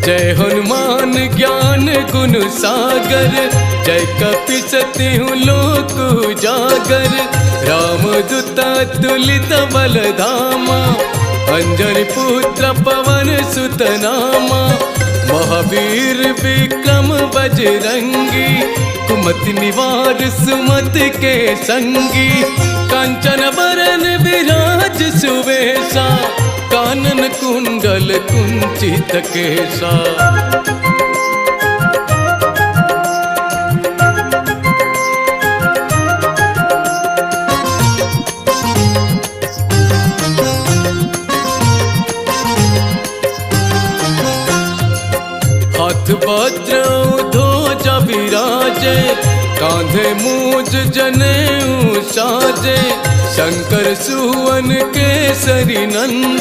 जय हनुमान ज्ञान गुण सागर, जय कपीसति हूँ लोक उजागर। राम दूत तुलित बल धामा, अंजनी पुत्र पवन सुत नामा। महावीर विक्रम बजरंगी, कुमति निवार सुमति के संगी। कांचन बरन विराज सुवेशा, कानन कुंडल कुंचित केसा। हाथ वज्र ध्वजा विराजे, कांधे मूज जनेऊ साजे। शंकर सुवन केसरी नंदन,